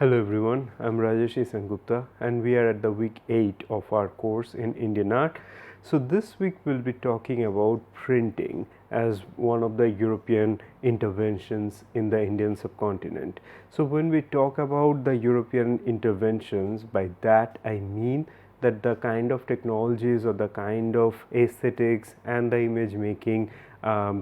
Hello everyone, I'm Rajesh Sengupta and we are at the week 8 of our course in Indian art. So this week we'll be talking about printing as one of the European interventions in the Indian subcontinent. So when we talk about the European interventions, by that I mean that the kind of technologies or the kind of aesthetics and the image making,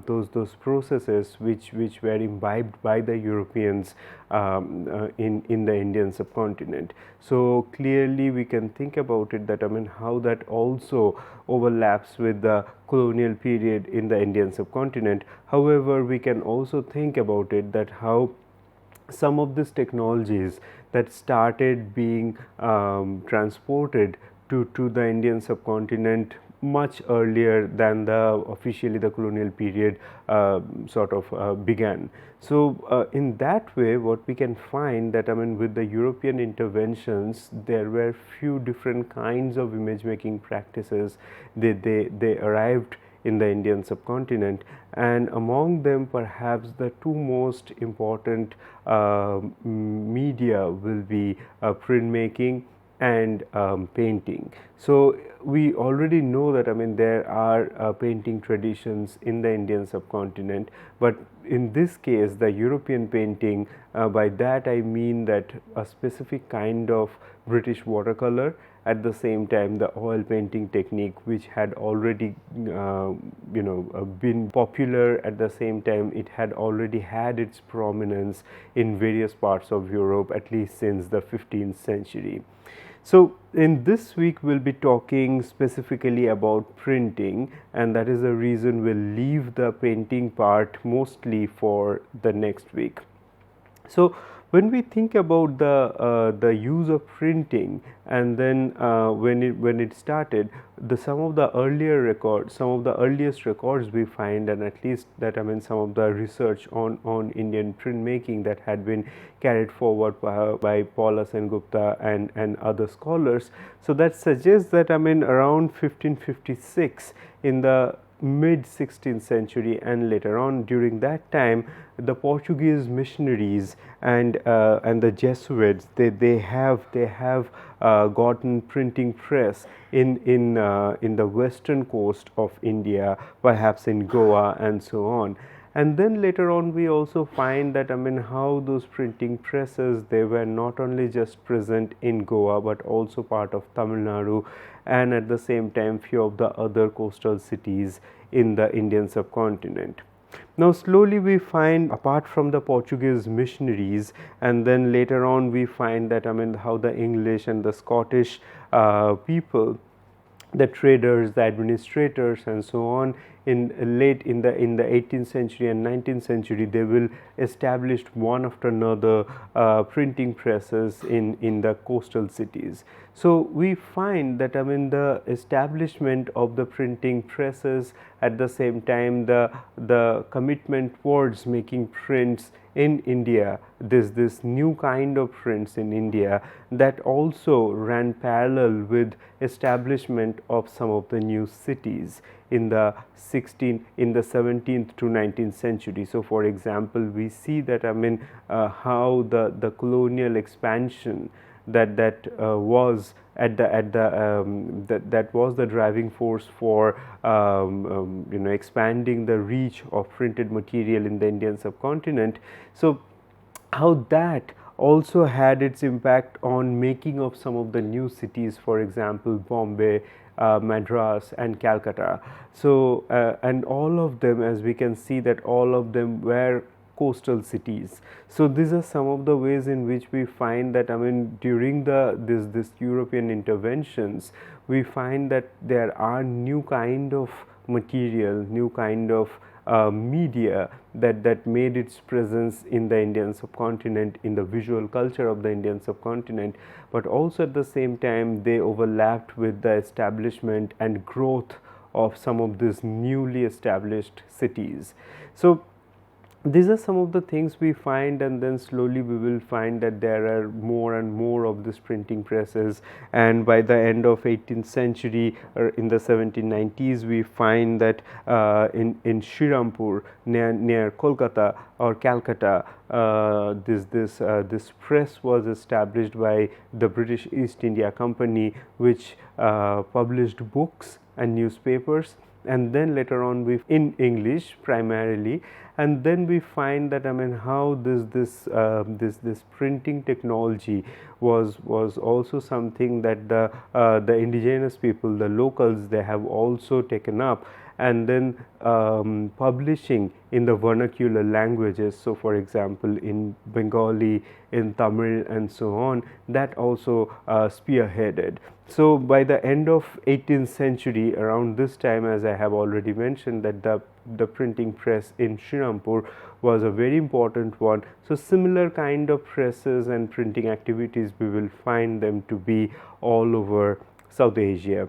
those processes which were imbibed by the Europeans in the Indian subcontinent. So clearly we can think about it that how that also overlaps with the colonial period in the Indian subcontinent. However, we can also think about it that how some of these technologies that started being transported to the Indian subcontinent much earlier than officially the colonial period began. So in that way, what we can find that with the European interventions, there were few different kinds of image making practices. They arrived in the Indian subcontinent, and among them perhaps the two most important media will be printmaking and painting. So we already know that there are painting traditions in the Indian subcontinent, but in this case the European painting, by that I mean that a specific kind of British watercolor, at the same time the oil painting technique which had already been popular, at the same time it had already had its prominence in various parts of Europe at least since the 15th century. So in this week we'll be talking specifically about printing, and that is the reason we'll leave the painting part mostly for the next week. So when we think about the use of printing, and then when it started, some of the earliest records we find, and at least that some of the research on Indian printmaking that had been carried forward by Paula Sengupta and other scholars. So that suggests that around 1556, in the mid 16th century and later on, during that time the Portuguese missionaries and the Jesuits, they have gotten printing press in the western coast of India, perhaps in Goa and so on. And then later on we also find that how those printing presses, they were not only just present in Goa but also part of Tamil Nadu, and at the same time few of the other coastal cities in the Indian subcontinent. Now slowly we find, apart from the Portuguese missionaries, and then later on we find that how the English and the Scottish people, the traders, the administrators and so on, in the 18th century and 19th century, they will establish one after another printing presses in the coastal cities. So we find that the establishment of the printing presses, at the same time the commitment towards making prints in India, this new kind of prints in India, that also ran parallel with establishment of some of the new cities in the 17th to 19th century. So for example, we see that how the colonial expansion that was that was the driving force for expanding the reach of printed material in the Indian subcontinent. So how that also had its impact on making of some of the new cities, for example Bombay, Madras and Calcutta. So and all of them, as we can see, that all of them were coastal cities. So these are some of the ways in which we find that during this European interventions, we find that there are new kind of material, new kind of media that made its presence in the Indian subcontinent, in the visual culture of the Indian subcontinent, but also at the same time they overlapped with the establishment and growth of some of these newly established cities. So these are some of the things we find, and then slowly we will find that there are more and more of these printing presses, and by the end of 18th century or in the 1790s we find that in Shirampur near Kolkata or Calcutta, this press was established by the British East India Company, which published books and newspapers, and then later on we in English primarily, and then we find that how this printing technology was also something that the indigenous people, the locals, they have also taken up, and then publishing in the vernacular languages. So for example, in Bengali, in Tamil and so on, that also spearheaded. So by the end of 18th century, around this time, as I have already mentioned, that the printing press in Shirampur was a very important one. So similar kind of presses and printing activities, we will find them to be all over South Asia.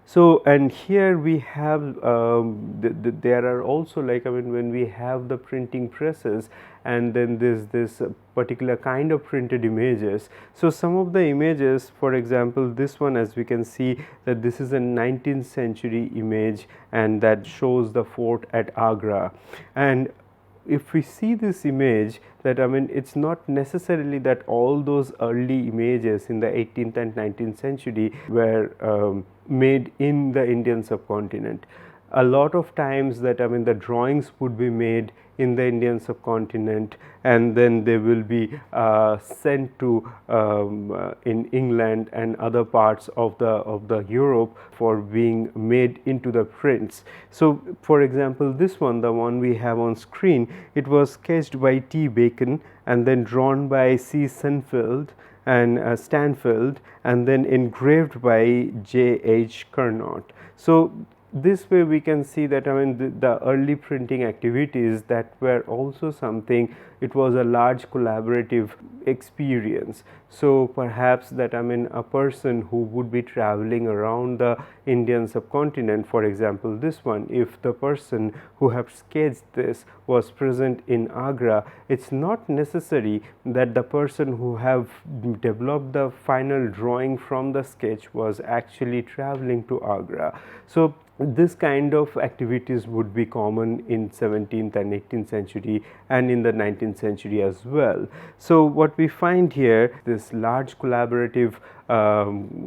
So, and here we have there are also, like, when we have the printing presses, and then this particular kind of printed images. So some of the images, for example, this one, as we can see, that this is a 19th century image, and that shows the fort at Agra. And if we see this image, that it's not necessarily that all those early images in the 18th and 19th century were made in the Indian subcontinent. A lot of times that the drawings would be made in the Indian subcontinent, and then they will be sent to in England and other parts of the Europe for being made into the prints. So for example, this one, the one we have on screen, it was sketched by T. Bacon and then drawn by C. Stanfield, and then engraved by J. H. Carnot. So this way we can see that the early printing activities, that were also something, it was a large collaborative experience. So perhaps that a person who would be traveling around the Indian subcontinent, for example this one, if the person who have sketched this was present in Agra, it's not necessary that the person who have developed the final drawing from the sketch was actually traveling to Agra. So this kind of activities would be common in 17th and 18th century and in the 19th century as well. So what we find here, this large collaborative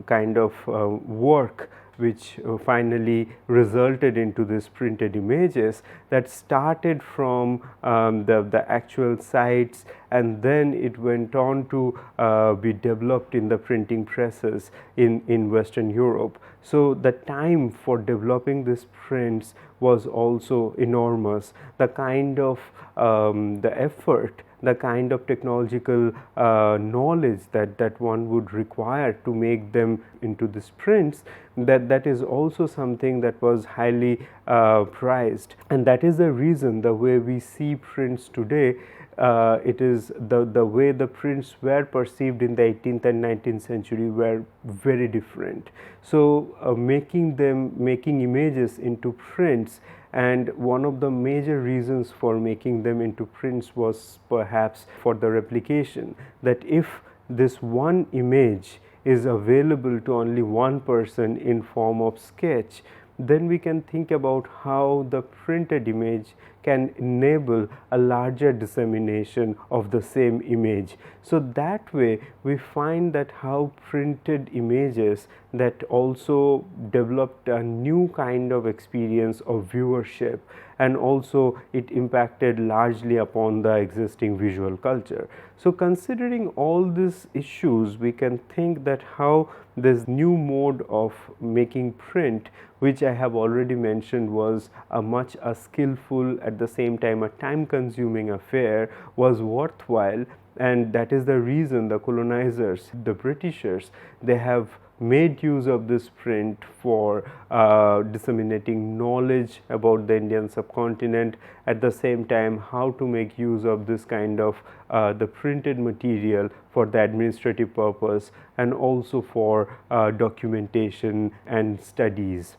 kind of work, which finally resulted into this printed images, that started from the actual sites, and then it went on to be developed in the printing presses in Western Europe. So the time for developing these prints was also enormous. The kind of the effort, the kind of technological knowledge that one would require to make them into these prints, that is also something that was highly prized. And that is the reason the way we see prints today, it is the way the prints were perceived in the 18th and 19th century were very different. So making images into prints, and one of the major reasons for making them into prints was perhaps for the replication, that if this one image is available to only one person in form of sketch, then we can think about how the printed image can enable a larger dissemination of the same image. So that way we find that how printed images that also developed a new kind of experience of viewership, and also it impacted largely upon the existing visual culture. So considering all these issues, we can think that how this new mode of making print, which I have already mentioned was a skillful, at the same time a time consuming affair, was worthwhile. And that is the reason the colonizers, the Britishers, they have made use of this print for disseminating knowledge about the Indian subcontinent, at the same time how to make use of this kind of the printed material for the administrative purpose, and also for documentation and studies.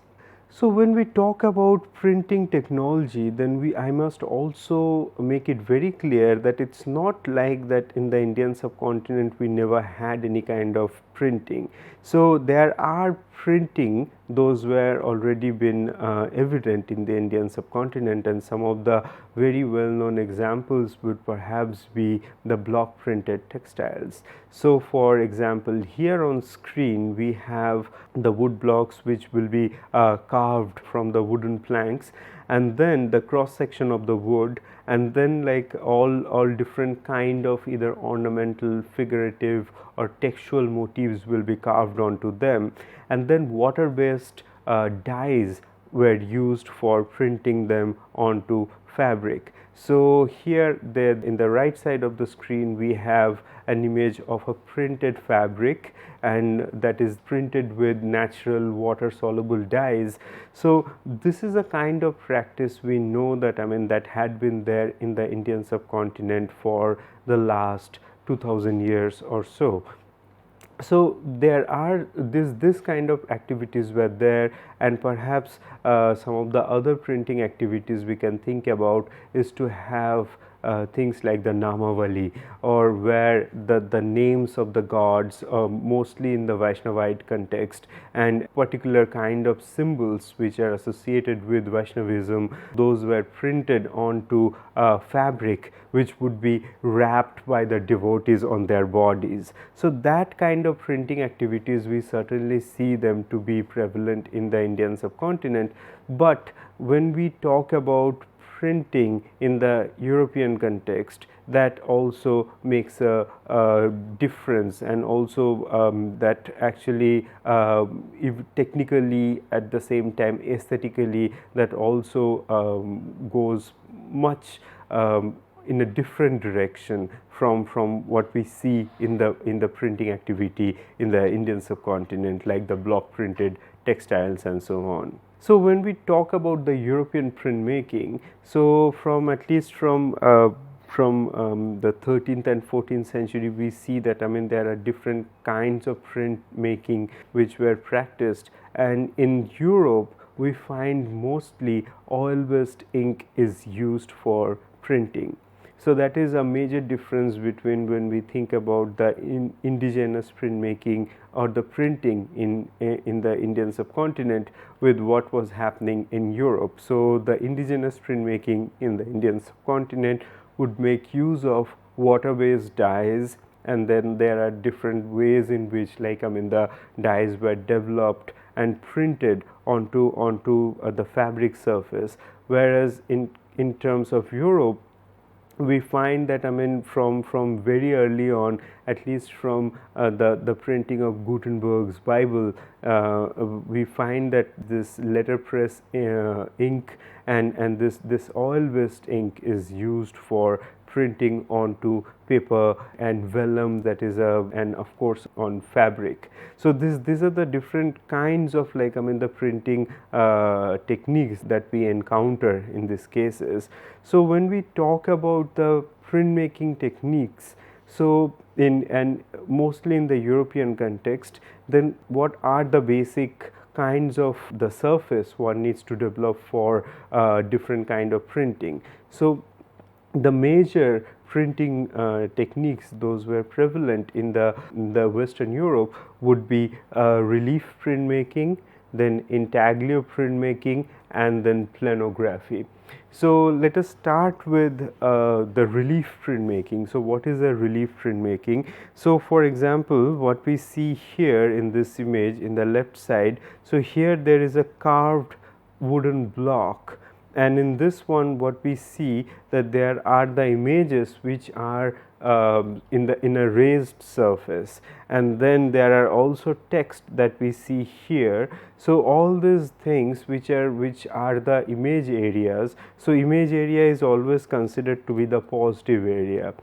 So when we talk about printing technology, then I must also make it very clear that it's not like that in the Indian subcontinent we never had any kind of printing. So there are printing, those were already been evident in the Indian subcontinent, and some of the very well known examples would perhaps be the block printed textiles. So for example, here on screen we have the wood blocks which will be carved from the wooden planks, and then the cross section of the wood, and then like all different kind of either ornamental, figurative or textual motifs will be carved onto them, and then water based dyes were used for printing them onto fabric. So here there in the right side of the screen we have an image of a printed fabric, and that is printed with natural water soluble dyes. So this is a kind of practice we know that that had been there in the Indian subcontinent for the last 2000 years or so. So there are this kind of activities were there, and perhaps some of the other printing activities we can think about is to have things like the Namavali, or where the names of the gods, mostly in the Vaishnavite context, and particular kind of symbols which are associated with Vaishnavism, those were printed onto fabric which would be wrapped by the devotees on their bodies. So that kind of printing activities we certainly see them to be prevalent in the Indian subcontinent. But when we talk about printing in the European context, that also makes a difference, and also that actually if technically at the same time aesthetically that also goes much in a different direction from what we see in the printing activity in the Indian subcontinent, like the block printed textiles and so on. So when we talk about the European printmaking, so from at least from the 13th and 14th century, we see that there are different kinds of printmaking which were practiced, and in Europe we find mostly oil-based ink is used for printing. So that is a major difference between when we think about the indigenous printmaking or the printing in the Indian subcontinent with what was happening in Europe. So the indigenous printmaking in the Indian subcontinent would make use of water-based dyes, and then there are different ways in which the dyes were developed and printed onto the fabric surface, whereas in terms of Europe we find that from very early on, at least from the printing of Gutenberg's Bible, we find that this letterpress ink and this oil-based ink is used for printing onto paper and vellum, that is and of course on fabric. So these are the different kinds of the printing techniques that we encounter in these cases. So when we talk about the printmaking techniques, so and mostly in the European context, then what are the basic kinds of the surface one needs to develop for different kind of printing? So the major printing techniques those were prevalent in the Western Europe would be relief printmaking, then Intaglio printmaking, and then Planography. So let us start with the relief printmaking. So what is a relief printmaking? So for example, what we see here in this image in the left side, so here there is a carved wooden block, and in this one what we see that there are the images which are in a raised surface, and then there are also text that we see here. So all these things which are the image areas, so image area is always considered to be the positive area.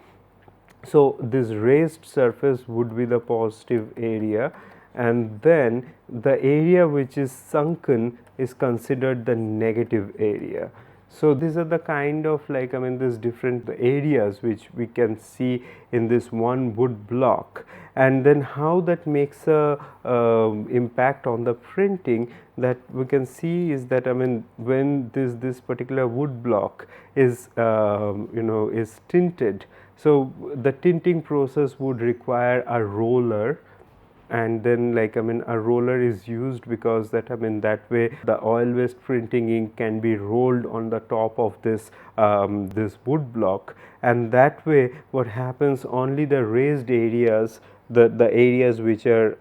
So this raised surface would be the positive area, and then the area which is sunken is considered the negative area. So these are the kind of these different areas which we can see in this one wood block, and then how that makes a impact on the printing that we can see is that when this particular wood block is is tinted, so the tinting process would require a roller, and then a roller is used because that way the oil based printing ink can be rolled on the top of this wood block, and that way what happens, only the raised areas, the areas which are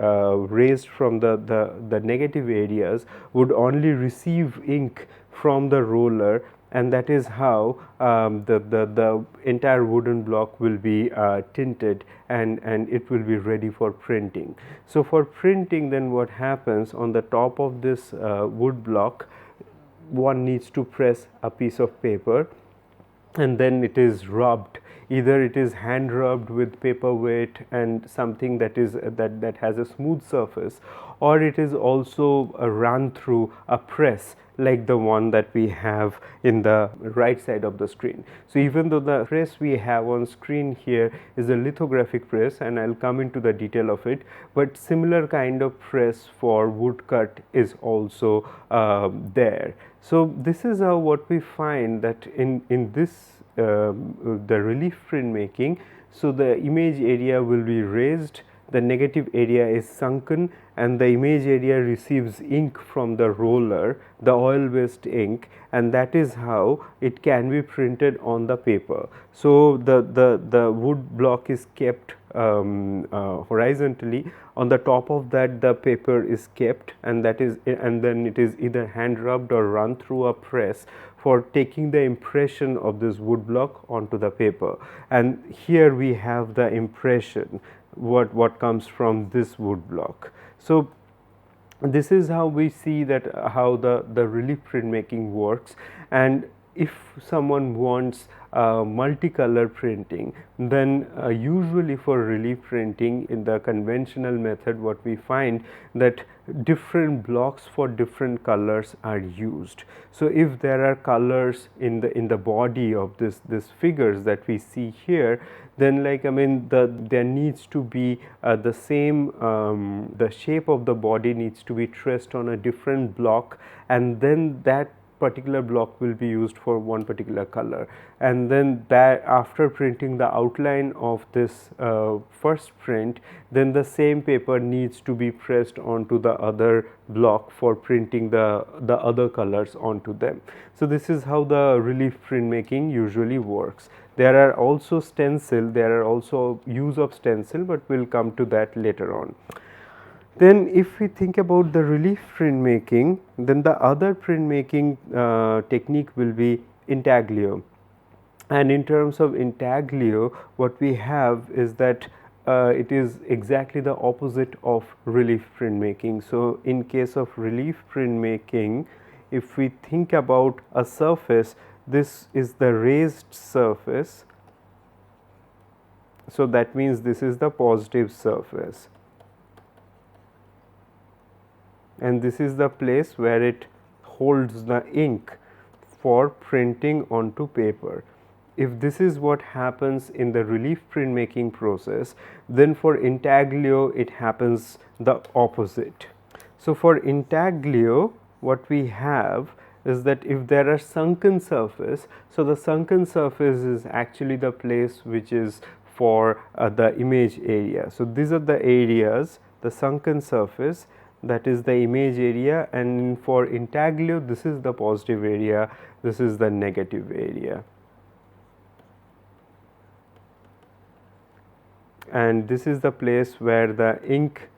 raised from the negative areas would only receive ink from the roller, and that is how the entire wooden block will be tinted, and it will be ready for printing. So for printing, then what happens, on the top of this wood block, one needs to press a piece of paper, and then it is rubbed. Either it is hand rubbed with paper weight and something that is that has a smooth surface, or it is also run through a press like the one that we have in the right side of the screen. So even though the press we have on screen here is a lithographic press, and I'll come into the detail of it, but similar kind of press for woodcut is also there. So this is how what we find that in this the relief printmaking, so the image area will be raised, the negative area is sunken, and the image area receives ink from the roller, the oil based ink, and that is how it can be printed on the paper. So the wood block is kept horizontally. On the top of that, the paper is kept, and then it is either hand rubbed or run through a press for taking the impression of this wood block onto the paper. And here we have the impression what comes from this wood block. So this is how we see that how the relief printmaking works. And if someone wants multicolor printing, then usually for relief printing in the conventional method, what we find that different blocks for different colors are used. So if there are colors in the body of this figures that we see here, then there needs to be the same the shape of the body needs to be traced on a different block, and then that particular block will be used for one particular color, and then that after printing the outline of this first print, then the same paper needs to be pressed onto the other block for printing the other colors onto them. So this is how the relief printmaking usually works. There are also stencil, there are also use of stencil, but we'll come to that later on. Then if we think about the relief printmaking, then the other printmaking technique will be intaglio. And in terms of intaglio, what we have is that it is exactly the opposite of relief printmaking. So in case of relief printmaking, if we think about a surface, this is the raised surface. So that means this is the positive surface, and this is the place where it holds the ink for printing onto paper. If this is what happens in the relief printmaking process, then for intaglio it happens the opposite. So for intaglio, what we have is that if there are sunken surface, so the sunken surface is actually the place which is for the image area. So these are the areas, the sunken surface, that is the image area, and for intaglio this is the positive area, this is the negative area, and this is the place where the ink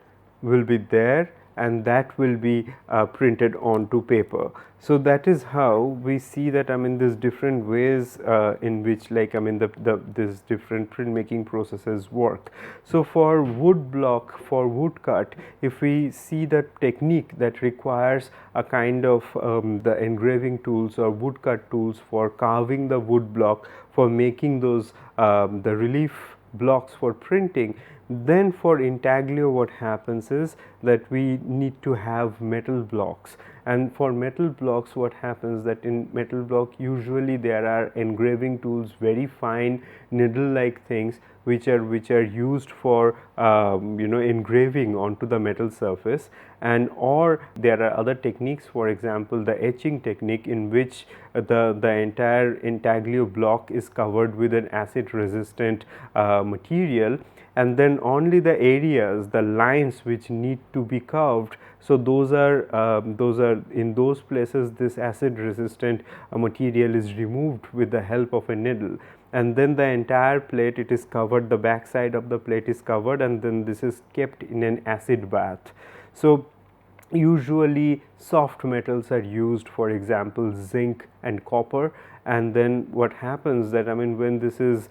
will be there, and that will be printed onto paper. So that is how we see that there's different ways in which this different printmaking processes work. So for wood block, for wood cut, if we see that technique that requires a kind of the engraving tools or wood cut tools for carving the wood block, for making those the relief blocks for printing, Then for intaglio, what happens is that we need to have metal blocks, and for metal blocks what happens that in metal block usually there are engraving tools, very fine needle like things which are used for engraving onto the metal surface, and or there are other techniques, for example the etching technique, in which the entire intaglio block is covered with an acid resistant material, and then only the areas, the lines which need to be curved, so those are in those places this acid resistant material is removed with the help of a needle, and then the entire plate, it is covered, the back side of the plate is covered, and then this is kept in an acid bath. So usually soft metals are used, for example zinc and copper, and then what happens that when this is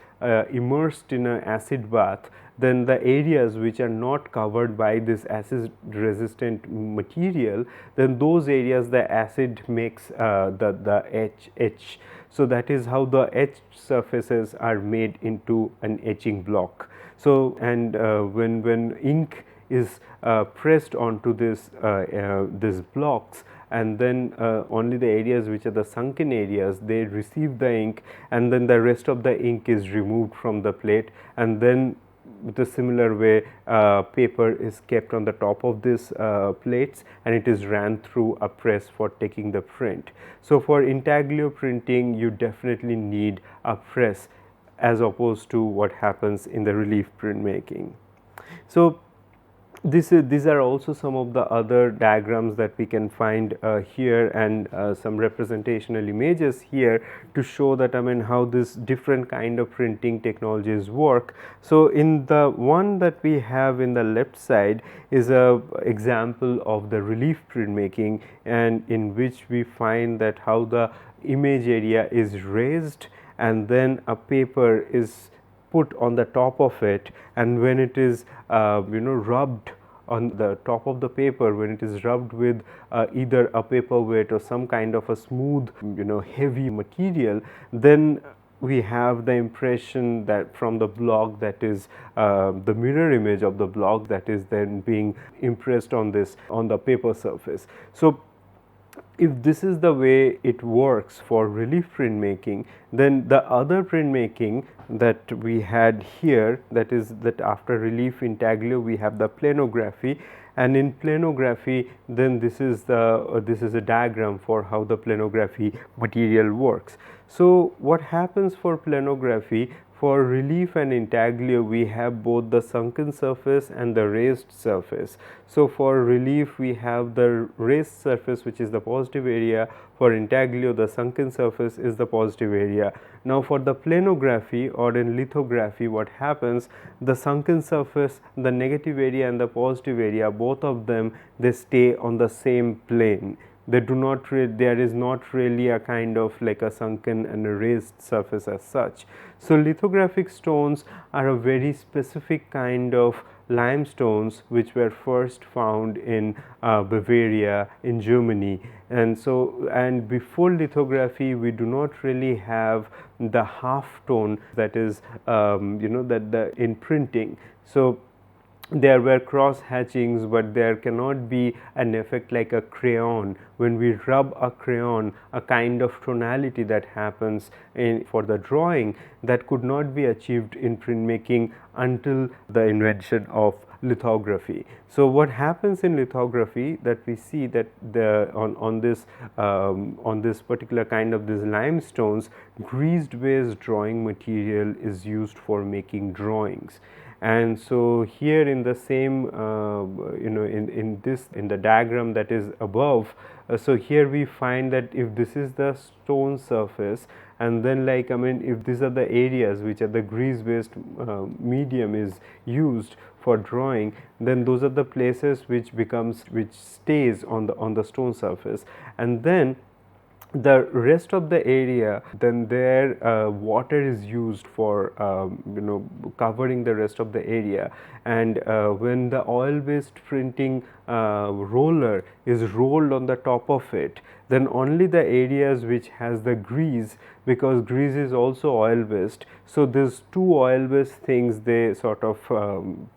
immersed in an acid bath, then the areas which are not covered by this acid resistant material, then those areas the acid makes the etch. So that is how the etched surfaces are made into an etching block. So and when ink is pressed onto these blocks, and then only the areas which are the sunken areas, they receive the ink, and then the rest of the ink is removed from the plate, and then the similar way paper is kept on the top of these plates, and it is ran through a press for taking the print. So for intaglio printing you definitely need a press as opposed to what happens in the relief printmaking. So these are also some of the other diagrams that we can find here, and some representational images here to show that how this different kind of printing technologies work. So in the one that we have in the left side is a example of the relief printmaking, and in which we find that how the image area is raised, and then a paper is put on the top of it, and when it is rubbed on the top of the paper, when it is rubbed with either a paperweight or some kind of a smooth heavy material, then we have the impression that from the block, that is the mirror image of the block that is then being impressed on the paper surface. So if this is the way it works for relief printmaking, then the other printmaking that we had here, that is that after relief intaglio we have the planography, and in planography then this is a diagram for how the planography material works. So what happens for planography? For relief and intaglio we have both the sunken surface and the raised surface. So for relief we have the raised surface, which is the positive area. For intaglio the sunken surface is the positive area. Now for the planography or in lithography, what happens, the sunken surface, the negative area and the positive area, both of them, they stay on the same plane. They do not there is not really a kind of like a sunken and a raised surface as such. So lithographic stones are a very specific kind of limestones which were first found in Bavaria in Germany, and before lithography we do not really have the half tone, that is that the in printing. So there were cross hatchings, but there cannot be an effect like a crayon. When we rub a crayon, a kind of tonality that happens for the drawing, that could not be achieved in printmaking until the invention of lithography. So what happens in lithography, that we see that on this particular kind of these limestones, greased based drawing material is used for making drawings. And so here in the same in the diagram that is above, so here we find that if this is the stone surface, and then if these are the areas which are the grease based medium is used for drawing, then those are the places which stays on the stone surface, and then the rest of the area, then there water is used for covering the rest of the area, and when the oil based printing roller is rolled on the top of it, then only the areas which has the grease, because grease is also oil based, so these two oil based things, they sort of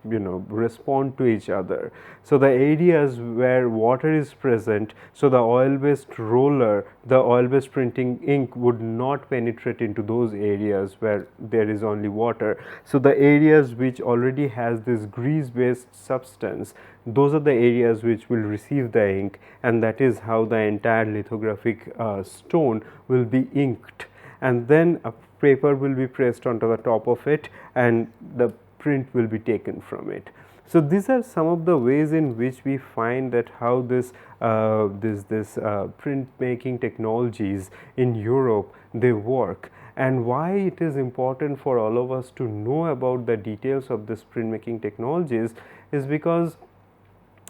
respond to each other. So the areas where water is present, so the oil based roller, the oil based printing ink would not penetrate into those areas where there is only water. So the areas which already has this grease based substance, those are the areas which will receive the ink, and that is how the entire lithographic stone will be inked, and then a paper will be pressed onto the top of it and the print will be taken from it. So these are some of the ways in which we find that how this printmaking technologies in Europe, they work, and why it is important for all of us to know about the details of this printmaking technologies is because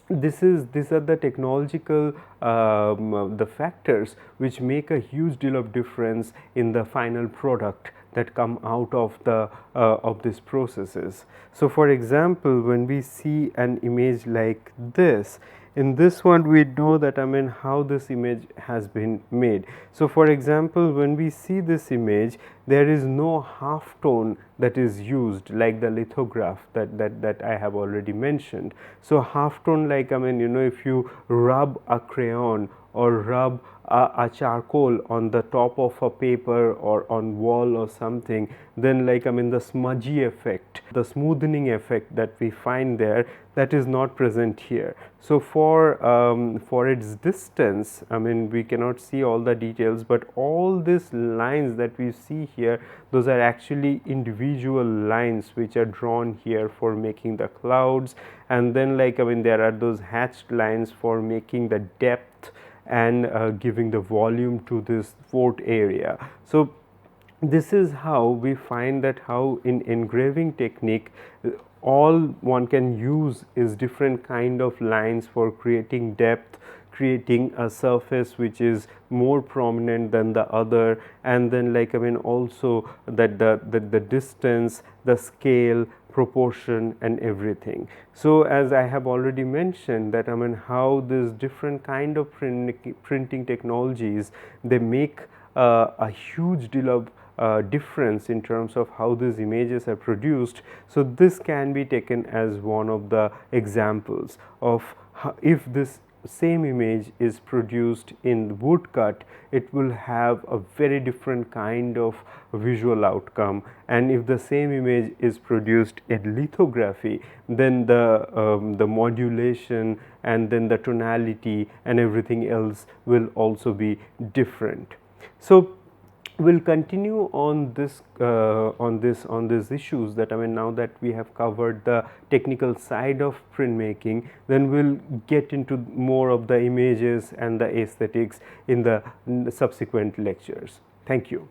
these are the technological the factors which make a huge deal of difference in the final product that come out of the of these processes. So for example, when we see an image like this, in this one we know that how this image has been made. So for example, when we see this image, there is no half tone that is used like the lithograph that I have already mentioned. So half tone, like if you rub a crayon or rub a charcoal on the top of a paper or on wall or something, then the smudgy effect, the smoothing effect that we find there, that is not present here. So for its distance, we cannot see all the details, but all these lines that we see here, those are actually individual lines which are drawn here for making the clouds, and then there are those hatched lines for making the depth and giving the volume to this fort area. So this is how we find that how in engraving technique all one can use is different kind of lines for creating depth, creating a surface which is more prominent than the other, and then also that the distance, the scale, proportion and everything. So as I have already mentioned that how these different kind of printing technologies, they make a huge deal of difference in terms of how these images are produced. So this can be taken as one of the examples of if this same image is produced in woodcut, it will have a very different kind of visual outcome, and if the same image is produced in lithography, then the modulation and then the tonality and everything else will also be different. So we'll continue on this on these issues that now that we have covered the technical side of printmaking, then we'll get into more of the images and the aesthetics in the subsequent lectures. Thank you.